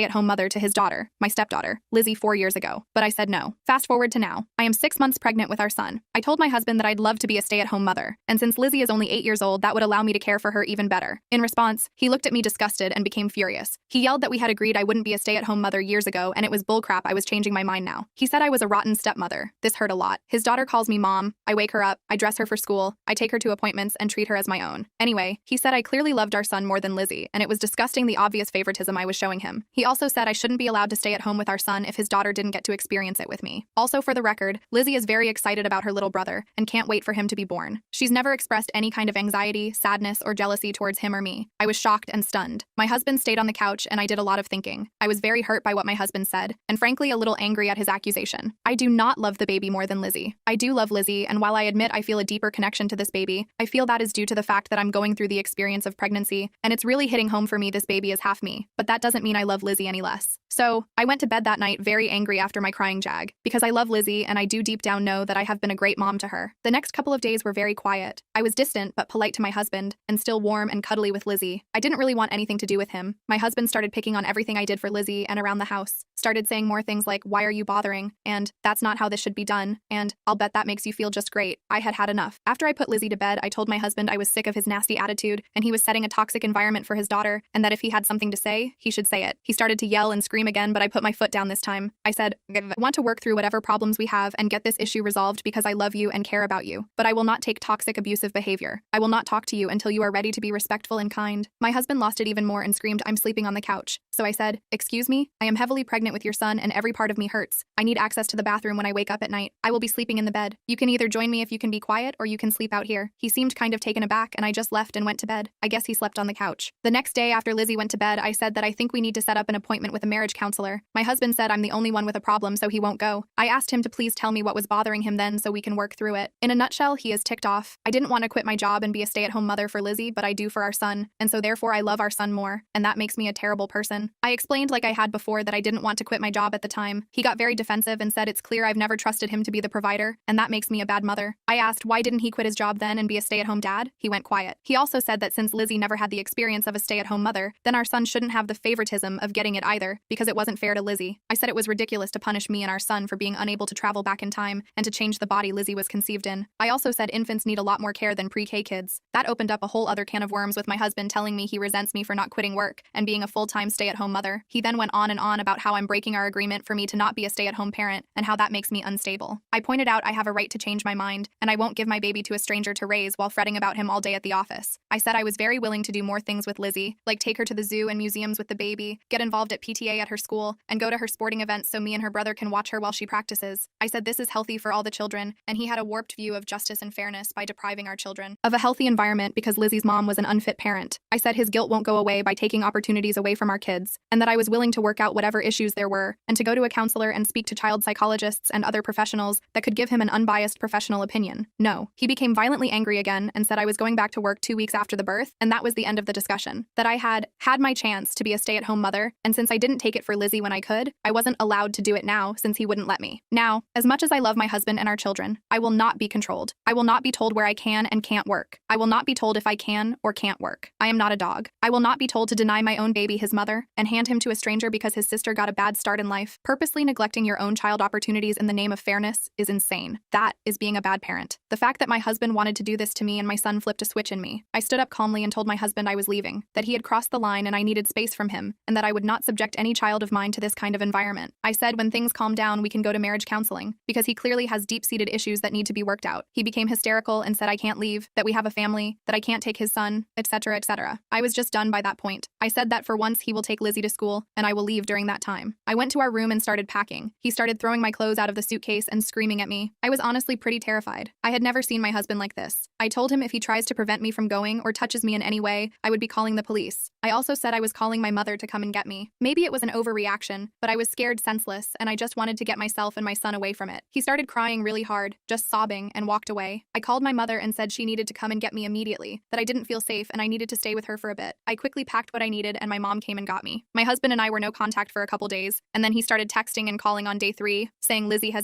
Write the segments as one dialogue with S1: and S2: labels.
S1: stay-at-home mother to his daughter, my stepdaughter, Lizzie, 4 years ago, but I said no. Fast forward to now. I am 6 months pregnant with our son. I told my husband that I'd love to be a stay-at-home mother, and since Lizzie is only 8 years old, that would allow me to care for her even better. In response, he looked at me disgusted and became furious. He yelled that we had agreed I wouldn't be a stay-at-home mother years ago, and it was bullcrap. I was changing my mind now. He said I was a rotten stepmother. This hurt a lot. His daughter calls me mom. I wake her up, I dress her for school, I take her to appointments and treat her as my own. Anyway, he said I clearly loved our son more than Lizzie, and it was disgusting the obvious favoritism I was showing him. He also said I shouldn't be allowed to stay at home with our son if his daughter didn't get to experience it with me. Also, for the record, Lizzie is very excited about her little brother and can't wait for him to be born. She's never expressed any kind of anxiety, sadness, or jealousy towards him or me. I was shocked and stunned. My husband stayed on the couch and I did a lot of thinking. I was very hurt by what my husband said, and frankly a little angry at his accusation. I do not love the baby more than Lizzie. I do love Lizzie, and while I admit I feel a deeper connection to this baby, I feel that is due to the fact that I'm going through the experience of pregnancy, and it's really hitting home for me this baby is half me. But that doesn't mean I love Lizzie any less. So, I went to bed that night very angry after my crying jag, because I love Lizzie and I do deep down know that I have been a great mom to her. The next couple of days were very quiet. I was distant but polite to my husband, and still warm and cuddly with Lizzie. I didn't really want anything to do with him. My husband started picking on everything I did for Lizzie and around the house. Started saying more things like, "Why are you bothering?" and "That's not how this should be done," and "I'll bet that makes you feel just great." I had had enough. After I put Lizzie to bed, I told my husband I was sick of his nasty attitude, and he was setting a toxic environment for his daughter, and that if he had something to say, he should say it. He started to yell and scream again, but I put my foot down this time. I said, "I want to work through whatever problems we have and get this issue resolved because I love you and care about you, but I will not take toxic abusive behavior. I will not talk to you until you are ready to be respectful and kind." My husband lost it even more and screamed, "I'm sleeping on the couch." So I said, "Excuse me? I am heavily pregnant with your son and every part of me hurts. I need access to the bathroom when I wake up at night. I will be sleeping in the bed. You can either join me if you can be quiet, or you can sleep out here." He seemed kind of taken aback, and I just left and went to bed. I guess he slept on the couch. The next day after Lizzie went to bed, I said that I think we need to set up an appointment with a marriage counselor. My husband said I'm the only one with a problem, so he won't go. I asked him to please tell me what was bothering him then so we can work through it. In a nutshell, he is ticked off. I didn't want to quit my job and be a stay-at-home mother for Lizzie, but I do for our son, and so therefore I love our son more, and that makes me a terrible person. I explained like I had before that I didn't want to quit my job at the time. He got very defensive and said it's clear I've never trusted him to be the provider, and that makes me a bad mother. I asked why didn't he quit his job then and be a stay-at-home dad? He went quiet. He also said that since Lizzie never had the experience of a stay-at-home mother, then our son shouldn't have the favoritism of getting it either, because it wasn't fair to Lizzie. I said it was ridiculous to punish me and our son for being unable to travel back in time and to change the body Lizzie was conceived in. I also said infants need a lot more care than pre-K kids. That opened up a whole other can of worms with my husband telling me he resents me for not quitting work and being a full-time stay-at-home mother. He then went on and on about how I'm breaking our agreement for me to not be a stay-at-home parent and how that makes me unstable. I pointed out I have a right to change my mind, and I won't give my baby to a stranger to raise while fretting about him all day at the office. I said I was very willing to do more things with Lizzie, like take her to the zoo and museums with the baby, get involved at PTA at her school, and go to her sporting events so me and her brother can watch her while she practices. I said this is healthy for all the children, and he had a warped view of justice and fairness by depriving our children of a healthy environment because Lizzie's mom was an unfit parent. I said his guilt won't go away by taking opportunities away from our kids, and that I was willing to work out whatever issues there were, and to go to a counselor and speak to child psychologists and other professionals that could give him an unbiased professional opinion. No. He became violently angry again and said I was going back to work 2 weeks after the birth, and that was the end of the discussion. That I had my chance to be a stay-at-home mother, and since I didn't take it for Lizzie when I could, I wasn't allowed to do it now since he wouldn't let me. Now, as much as I love my husband and our children, I will not be controlled. I will not be told where I can and can't work. I will not be told if I can or can't work. I am not a dog. I will not be told to deny my own baby his mother and hand him to a stranger because his sister got a bad start in life. Purposely neglecting your own child opportunities in the name of fairness is insane. That is being a bad parent. The fact that my husband wanted to do this to me and my son flipped a switch in me. I stood up calmly and told my husband I was leaving, that he had crossed the line and I needed space from him, and that I would not subject any child of mine to this kind of environment. I said when things calm down we can go to marriage counseling, because he clearly has deep-seated issues that need to be worked out. He became hysterical and said I can't leave, that we have a family, that I can't take his son, etc., etc. I was just done by that point. I said that for once he will take Lizzie to school, and I will leave during that time. I went to our room and started packing. He started throwing my clothes out of the suitcase and screaming at me. I was honestly pretty terrified. I had never seen my husband like this. I told him if he tries to prevent me from going or touches me in any way, I would be calling the police. I also said I was calling my mother to come and get me. Maybe it was an overreaction, but I was scared senseless, and I just wanted to get myself and my son away from it. He started crying really hard, just sobbing, and walked away. I called my mother and said she needed to come and get me immediately, that I didn't feel safe and I needed to stay with her for a bit. I quickly packed what I needed and my mom came and got me. My husband and I were no contact for a couple days, and then he started texting and calling on day 3, saying Lizzie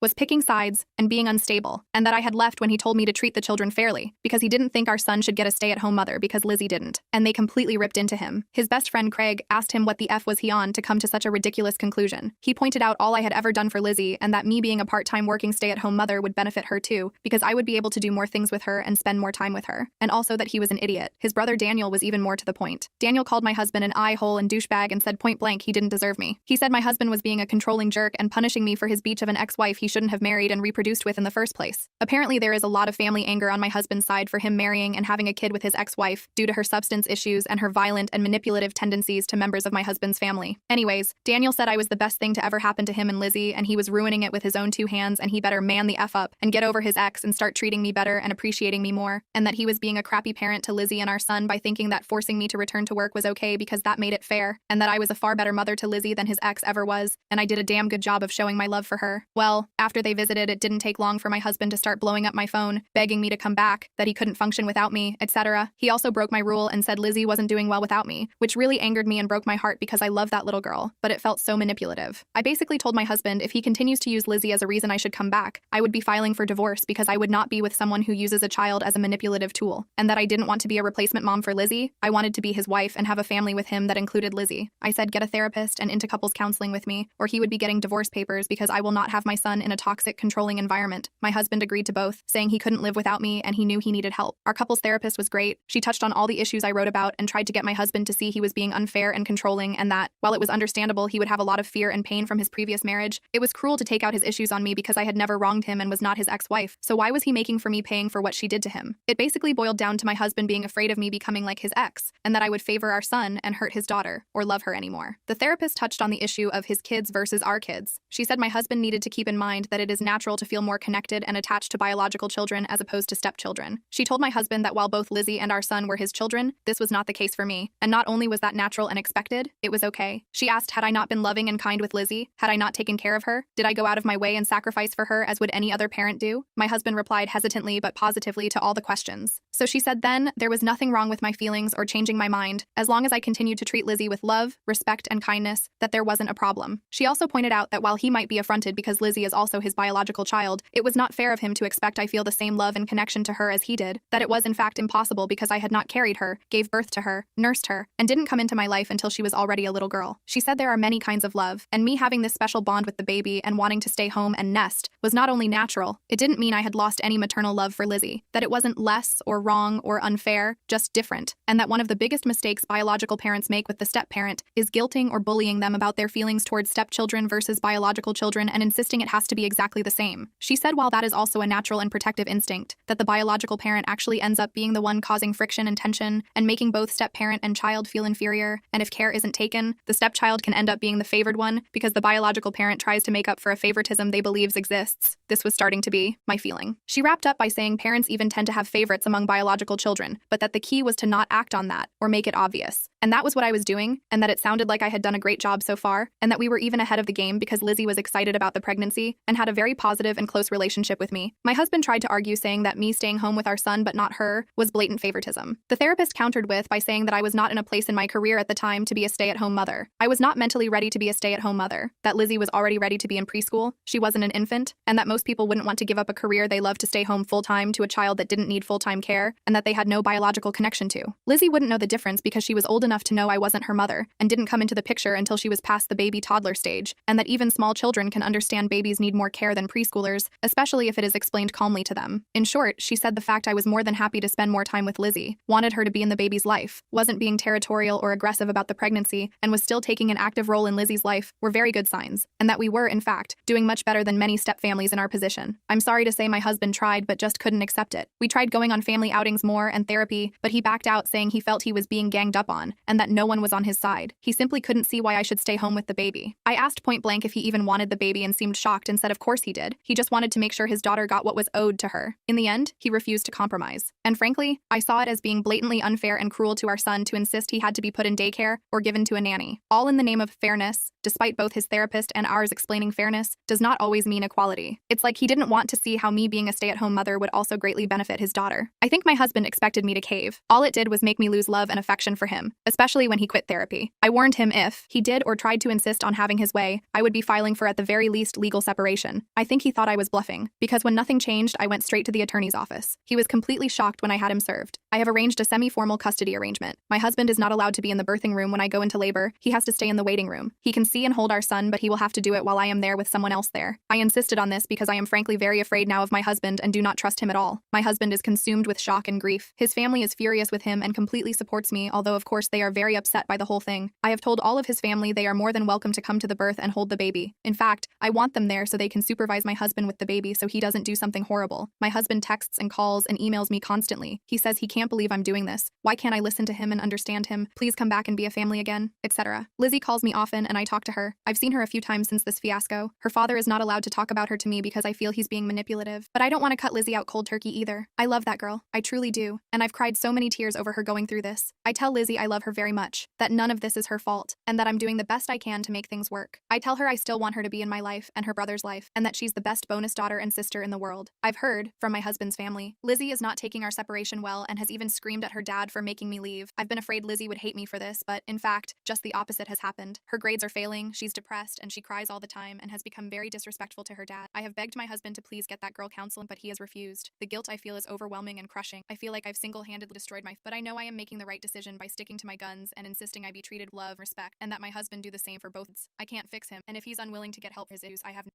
S1: was picking sides and being unstable, and that I had left when he told me to treat the children fairly, because he didn't think our son should get a stay-at-home mother because Lizzie didn't. And they completely ripped into him. His best friend Craig asked him what the the F was he on to come to such a ridiculous conclusion? He pointed out all I had ever done for Lizzie and that me being a part-time working stay-at-home mother would benefit her too, because I would be able to do more things with her and spend more time with her. And also that he was an idiot. His brother Daniel was even more to the point. Daniel called my husband an eye-hole and douchebag and said point blank he didn't deserve me. He said my husband was being a controlling jerk and punishing me for his beach of an ex-wife he shouldn't have married and reproduced with in the first place. Apparently there is a lot of family anger on my husband's side for him marrying and having a kid with his ex-wife due to her substance issues and her violent and manipulative tendencies to members of my husband's family. Anyways, Daniel said I was the best thing to ever happen to him and Lizzie, and he was ruining it with his own two hands, and he better man the F up and get over his ex and start treating me better and appreciating me more, and that he was being a crappy parent to Lizzie and our son by thinking that forcing me to return to work was okay because that made it fair, and that I was a far better mother to Lizzie than his ex ever was, and I did a damn good job of showing my love for her. Well, after they visited, it didn't take long for my husband to start blowing up my phone, begging me to come back, that he couldn't function without me, etc. He also broke my rule and said Lizzie wasn't doing well without me, which really angered me and broke my heart because I love that little girl, but it felt so manipulative. I basically told my husband if he continues to use Lizzie as a reason I should come back, I would be filing for divorce because I would not be with someone who uses a child as a manipulative tool, and that I didn't want to be a replacement mom for Lizzie. I wanted to be his wife and have a family with him that included Lizzie. I said get a therapist and into couples counseling with me, or he would be getting divorce papers because I will not have my son in a toxic, controlling environment. My husband agreed to both, saying he couldn't live without me and he knew he needed help. Our couples therapist was great. She touched on all the issues I wrote about and tried to get my husband to see he was being unfair and controlling, and that, while it was understandable he would have a lot of fear and pain from his previous marriage, it was cruel to take out his issues on me because I had never wronged him and was not his ex-wife, so why was he making for me paying for what she did to him? It basically boiled down to my husband being afraid of me becoming like his ex, and that I would favor our son and hurt his daughter, or love her anymore. The therapist touched on the issue of his kids versus our kids. She said my husband needed to keep in mind that it is natural to feel more connected and attached to biological children as opposed to stepchildren. She told my husband that while both Lizzie and our son were his children, this was not the case for me, and not only was that natural and expected, it was okay. She asked had I not been loving and kind with Lizzie? Had I not taken care of her? Did I go out of my way and sacrifice for her as would any other parent do? My husband replied hesitantly but positively to all the questions. So she said then, there was nothing wrong with my feelings or changing my mind, as long as I continued to treat Lizzie with love, respect, and kindness, that there wasn't a problem. She also pointed out that while he might be affronted because Lizzie is also his biological child, it was not fair of him to expect I feel the same love and connection to her as he did, that it was in fact impossible because I had not carried her, gave birth to her, nursed her, and didn't come into my life until she was already a little girl. She said there are many kinds of love, and me having this special bond with the baby and wanting to stay home and nest was not only natural, it didn't mean I had lost any maternal love for Lizzie, that it wasn't less or wrong or unfair, just different, and that one of the biggest mistakes biological parents make with the step-parent is guilting or bullying them about their feelings towards stepchildren versus biological children and insisting it has to be exactly the same. She said while that is also a natural and protective instinct, that the biological parent actually ends up being the one causing friction and tension and making both step-parent and child feel inferior, and if care isn't taken, the stepchild can end up being the favored one because the biological parent tries to make up for a favoritism they believes exists. This was starting to be my feeling. She wrapped up by saying parents even tend to have favorites among biological children, but that the key was to not act on that or make it obvious. And that was what I was doing, and that it sounded like I had done a great job so far, and that we were even ahead of the game because Lizzie was excited about the pregnancy and had a very positive and close relationship with me. My husband tried to argue saying that me staying home with our son but not her was blatant favoritism. The therapist countered with by saying that I was not in a place in my career at the time to be a stay-at-home mother. I was not mentally ready to be a stay-at-home mother, that Lizzie was already ready to be in preschool, she wasn't an infant, and that most people wouldn't want to give up a career they love to stay home full-time to a child that didn't need full-time care and that they had no biological connection to. Lizzie wouldn't know the difference because she was old enough to know I wasn't her mother and didn't come into the picture until she was past the baby toddler stage, and that even small children can understand babies need more care than preschoolers, especially if it is explained calmly to them. In short, she said the fact I was more than happy to spend more time with Lizzie, wanted her to be in the baby's life, wasn't being territorial or aggressive about the pregnancy, and was still taking an active role in Lizzie's life were very good signs, and that we were, in fact, doing much better than many step-families in our position. I'm sorry to say my husband tried but just couldn't accept it. We tried going on family outings more and therapy, but he backed out saying he felt he was being ganged up on, and that no one was on his side. He simply couldn't see why I should stay home with the baby. I asked point blank if he even wanted the baby and seemed shocked and said of course he did. He just wanted to make sure his daughter got what was owed to her. In the end, he refused to compromise. And frankly, I saw it as being blatantly unfair and cruel to our son to insist he had to be put in daycare or given to a nanny. All in the name of fairness, despite both his therapist and ours explaining fairness does not always mean equality. It's like he didn't want to see how me being a stay-at-home mother would also greatly benefit his daughter. I think my husband expected me to cave. All it did was make me lose love and affection for him, especially especially when he quit therapy. I warned him if he did or tried to insist on having his way, I would be filing for at the very least legal separation. I think he thought I was bluffing, because when nothing changed, I went straight to the attorney's office. He was completely shocked when I had him served. I have arranged a semi-formal custody arrangement. My husband is not allowed to be in the birthing room when I go into labor. He has to stay in the waiting room. He can see and hold our son, but he will have to do it while I am there with someone else there. I insisted on this because I am frankly very afraid now of my husband and do not trust him at all. My husband is consumed with shock and grief. His family is furious with him and completely supports me, although of course they are very upset by the whole thing. I have told all of his family they are more than welcome to come to the birth and hold the baby. In fact, I want them there so they can supervise my husband with the baby so he doesn't do something horrible. My husband texts and calls and emails me constantly. He says he can't believe I'm doing this. Why can't I listen to him and understand him? Please come back and be a family again, etc. Lizzie calls me often and I talk to her. I've seen her a few times since this fiasco. Her father is not allowed to talk about her to me because I feel he's being manipulative. But I don't want to cut Lizzie out cold turkey either. I love that girl. I truly do. And I've cried so many tears over her going through this. I tell Lizzie I love her very much, that none of this is her fault, and that I'm doing the best I can to make things work. I tell her I still want her to be in my life and her brother's life, and that she's the best bonus daughter and sister in the world. I've heard from my husband's family. Lizzie is not taking our separation well and has even screamed at her dad for making me leave. I've been afraid Lizzie would hate me for this, but in fact, just the opposite has happened. Her grades are failing, she's depressed, and she cries all the time and has become very disrespectful to her dad. I have begged my husband to please get that girl counseling, but he has refused. The guilt I feel is overwhelming and crushing. I feel like I've single-handedly destroyed but I know I am making the right decision by sticking to my guns and insisting I be treated with love, respect, and that my husband do the same for both. I can't fix him, and if he's unwilling to get help for his issues, I have